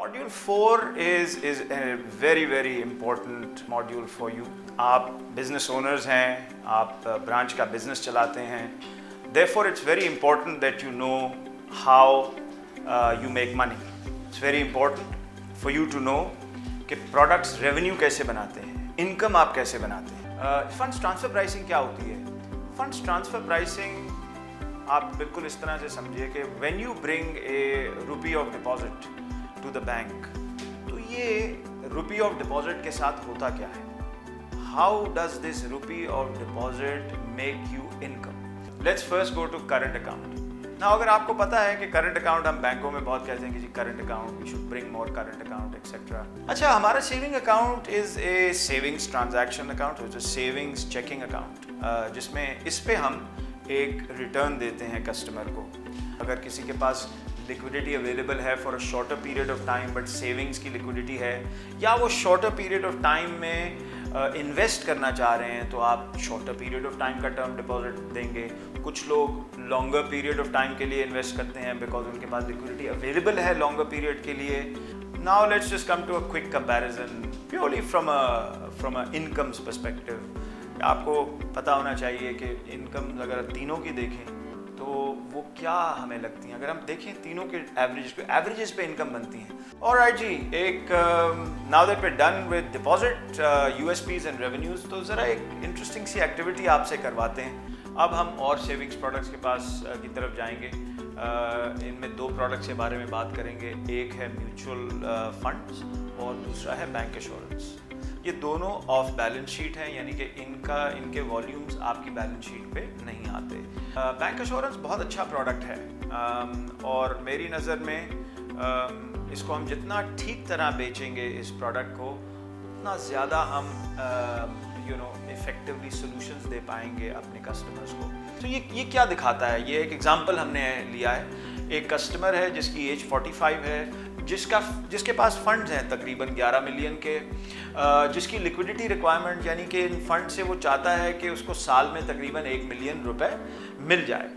Module 4 is a very important module for you. आप business owners हैं, आप branch का business चलाते हैं. Therefore, it's very important that you know how you make money. It's very important for you to know कि products revenue कैसे बनाते हैं, income आप कैसे बनाते हैं. Funds transfer pricing क्या होती है? Funds transfer pricing आप बिल्कुल इस तरह से समझिए कि when you bring a rupee of deposit to the bank, तो ये rupee of deposit के साथ होता क्या है? How does this rupee of deposit make you income? Let's first go to current account. Now अगर आपको पता है कि current account हम बैंकों में बहुत कहते हैं कि जी current account, we should bring more current account, etc. अच्छा, हमारा saving account is a savings transaction account, which is savings checking account, जिसमें इस पे हम एक रिटर्न देते हैं कस्टमर को. अगर किसी के पास लिक्विडिटी अवेलेबल है for a shorter period of time but savings की लिक्विडिटी है, या वो शॉर्टर पीरियड ऑफ टाइम में इन्वेस्ट करना चाह रहे हैं, तो आप शॉर्टर पीरियड ऑफ टाइम का टर्म डिपॉजिट देंगे. कुछ लोग लॉन्गर पीरियड ऑफ टाइम के लिए इन्वेस्ट करते हैं बिकॉज उनके पास लिक्विडिटी अवेलेबल है लॉन्गर पीरियड के लिए. Now let's just come to a quick comparison purely from a incomes perspective. आपको पता होना चाहिए कि इनकम अगर तीनों की देखें तो वो क्या हमें लगती हैं. अगर हम देखें तीनों के एवरेजेस पे इनकम बनती हैं. ऑलराइट जी, एक now that we done with deposit, USPs and revenues, तो ज़रा एक इंटरेस्टिंग सी एक्टिविटी आपसे करवाते हैं. अब हम और सेविंग्स प्रोडक्ट्स के पास की तरफ जाएंगे. इनमें दो प्रोडक्ट्स के बारे में बात करेंगे. एक है म्यूचुअल फंड्स और दूसरा है बैंक एश्योरेंस. ये दोनों ऑफ बैलेंस शीट हैं, यानी कि इनके वॉल्यूम्स आपकी बैलेंस शीट पे नहीं आते. बैंक एश्योरेंस बहुत अच्छा प्रोडक्ट है और मेरी नज़र में इसको हम जितना ठीक तरह बेचेंगे इस प्रोडक्ट को, उतना ज़्यादा हम इफेक्टिवली सॉल्यूशंस दे पाएंगे अपने कस्टमर्स को. तो ये क्या दिखाता है? ये एक एग्जांपल हमने लिया है. एक कस्टमर है जिसकी एज 45 है, जिसके पास फंड्स हैं तकरीबन 11 मिलियन के, जिसकी लिक्विडिटी रिक्वायरमेंट यानी कि इन फंड से वो चाहता है कि उसको साल में तकरीबन 1 मिलियन रुपए मिल जाए.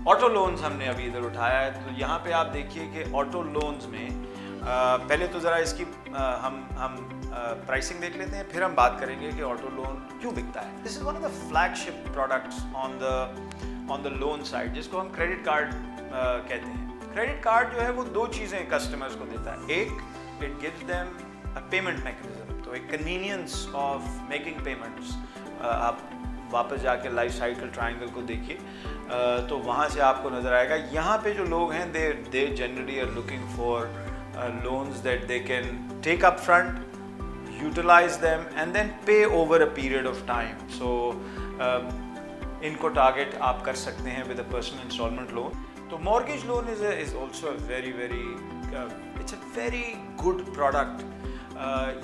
ऑटो लोन्स हमने अभी इधर उठाया है. तो यहाँ पे आप देखिए कि ऑटो लोन्स में पहले तो ज़रा इसकी हम प्राइसिंग देख लेते हैं, फिर हम बात करेंगे कि ऑटो लोन क्यों बिकता है. This is one of the flagship products on the loan side, जिसको हम क्रेडिट कार्ड कहते हैं. क्रेडिट कार्ड जो है वो दो चीज़ें कस्टमर्स को देता है. एक, it gives them a payment mechanism, तो एक कन्वीनियंस ऑफ मेकिंग पेमेंट्स. आप वापस जाके लाइफ साइकिल ट्रायंगल को देखिए तो वहाँ से आपको नज़र आएगा. यहाँ पे जो लोग हैं they generally are looking for loans that they can take up front, utilize them and then pay over a period of time. So इनको टारगेट आप कर सकते हैं with a personal installment loan. तो mortgage loan is also a very it's a very good product.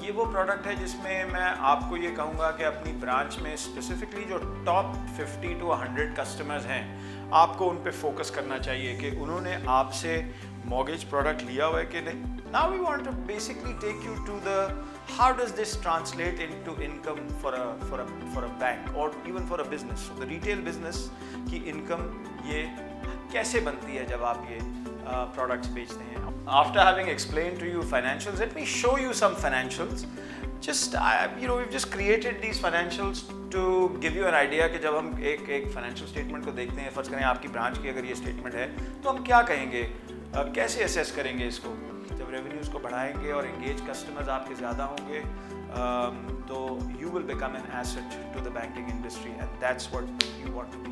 ये वो product है जिसमें मैं आपको ये कहूँगा कि अपनी ब्रांच में स्पेसिफिकली जो टॉप 50 to 100 कस्टमर्स हैं, आपको उन पे फोकस करना चाहिए कि उन्होंने आपसे मॉर्गेज प्रोडक्ट लिया हुआ है कि नहीं. Now we want to basically take you to the how does this translate into income for a bank or even for a business. So the retail business की income ये कैसे बनती है जब आप ये products बेचते हैं. After having explained to you financials, let me show you some financials. We've just created these financials to give you an idea कि जब हम एक financial statement को देखते हैं, फर्ज करें आपकी ब्रांच की अगर ये statement है, तो हम क्या कहेंगे, कैसे असेस करेंगे इसको. जब रेवेन्यूज़ को बढ़ाएंगे और एंगेज कस्टमर्स आपके ज़्यादा होंगे तो you will become an asset to the banking industry and that's what you want to B.